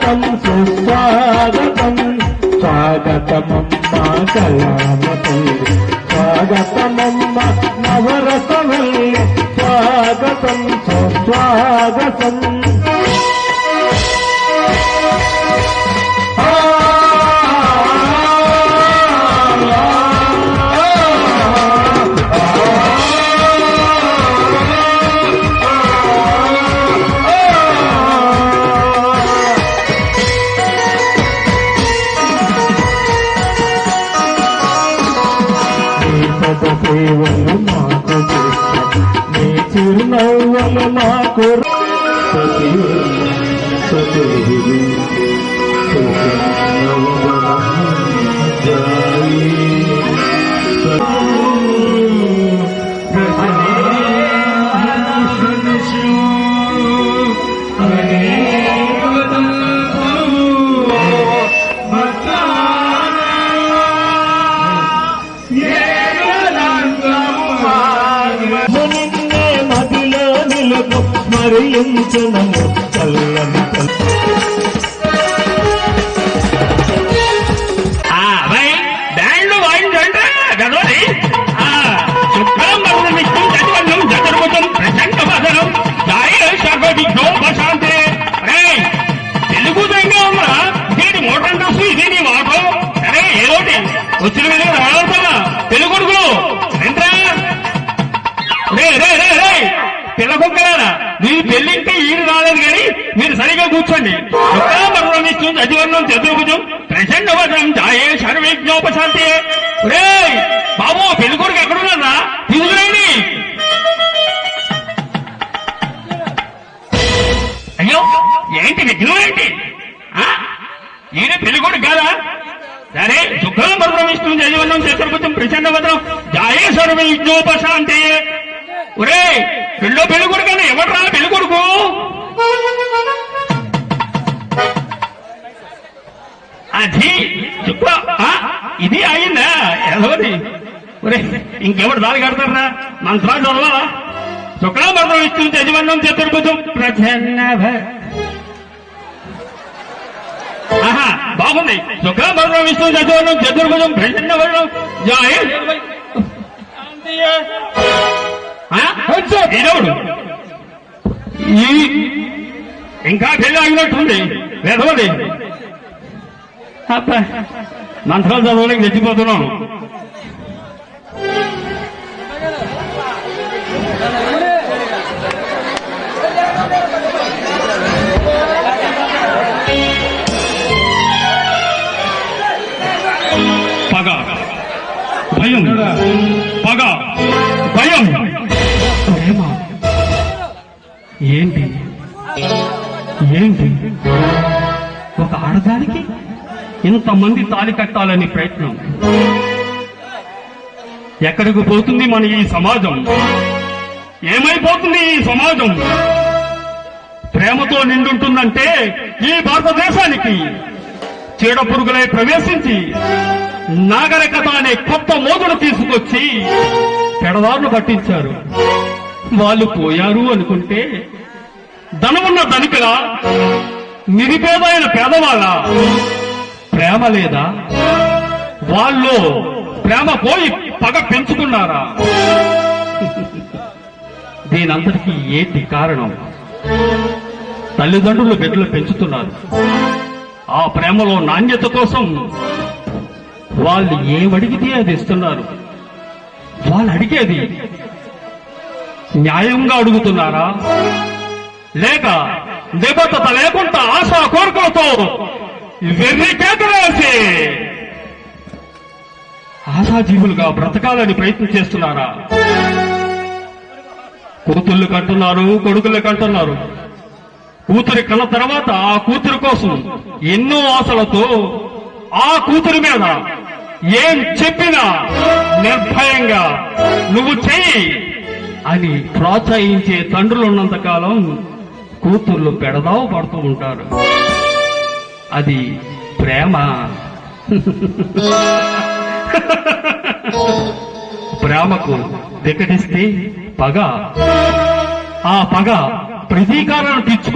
స్వాగతం సుస్వాగతం స్వాగతమమ్మా కళావతి స్వాగతమమ్మ నవరసవల్లి స్వాగతం సుస్వాగతం సేవలు మాకు నీ చిరునవ్వులు మాకు స్మరించునము చల్లని బ్యాండ్లు వాయించండి గదోరి శుక్రం చతుర్భుజం చతుర్భుజం ప్రచండ వదనం శాంతి తెలుగు దగ్గర ఉందా ఇదేంటి మోటార్ డ్రెస్ ఇదే నీ మాట సరే ఏదోటి వచ్చిన విధంగా రావాల్సా తెలుగుడుకులు పిల్లకొక్కలారా మీరు పెళ్లింటే ఈయన రాలేదు కానీ మీరు సరిగా కూర్చోండి మరణమిస్తుంది అధివర్ణం చతుర్భుజం ప్రచండ వదనం జాయే సర్వజ్ఞోపశాంతి రే బాబు పెళ్లి కొడుకు ఎక్కడున్నారా తీసుకురండి. అయ్యో ఏంటి విఘ్నం ఏంటి ఈయన పెళ్లి కొడుకు కాదా సరే శుక్రం మరణమిస్తుంది అధివర్ణం చతుర్భుజం ప్రచండ వదనం జాయే సర్వజ్ఞోపశాంతి ఒరే రెండో పెళ్లి కొడుకు అన్న ఎవడరా పెళ్లి కొడుకు అది శుక్ర ఇది అయిందా ఎవరి ఒరే ఇంకెవరు దారి కడతారా మంత్రాలు చదవాలా శుక్రభద్రం ఇస్తుంది యజమానం చతుర్భుజం ప్రసన్న బాగుంది శుక్రభద్రం ఇస్తుంది యజమానం చతుర్భుజం ప్రసన్న వర్ణం ఇదవుడు ఇంకా పెళ్లి ఆగినట్టుంది వేదవది మంత్రాలు చదవడానికి తెచ్చిపోతున్నాం. పగ భయం పగ భయం ప్రేమ ఏంటి ఏంటి ఒక ఆడదానికి ఇంతమంది తాళి కట్టాలని ప్రయత్నం ఎక్కడికి పోతుంది మన ఈ సమాజం ఏమైపోతుంది ఈ సమాజం ప్రేమతో నిండుంటుందంటే ఈ భారతదేశానికి చీడ పురుగులై ప్రవేశించి నాగరికత అనే కొత్త మోదును తీసుకొచ్చి పెడదారులు పట్టించారు. వాళ్ళు పోయారు అనుకుంటే ధనమున్న ధనికులా నిరుపేదైన పేదవాళ్ళ ప్రేమ లేదా? వాళ్ళు ప్రేమ పోయి పగ పెంచుకున్నారా? దీనంతటికీ ఏంటి కారణం? తల్లిదండ్రులు బిడ్డలు పెంచుతున్నారు. ఆ ప్రేమలో నాణ్యత కోసం వాళ్ళు ఏమడిగితే అది ఇస్తున్నారు. వాళ్ళు అడిగేది న్యాయంగా అడుగుతున్నారా, లేక నిబద్ధత లేకుండా ఆశా కోరికలతో వెర్రి కేకలేసి ఆశాజీవులుగా బ్రతకాలని ప్రయత్నం చేస్తున్నారా? కూతుళ్ళు కంటున్నారు, కొడుకులు కంటున్నారు. కూతురి కన్న తర్వాత ఆ కూతురు కోసం ఎన్నో ఆశలతో ఆ కూతురి మీద ఏం చెప్పినా నిర్భయంగా నువ్వు చెయ్యి అని ప్రోత్సహించే తండ్రులున్నంత కాలం కూతుర్లు పెడదావు పడుతూ ఉంటారు. అది ప్రేమ. ప్రేమకు వికటిస్తే పగ, ఆ పగ ప్రతీకారాన్ని తీర్చుకో.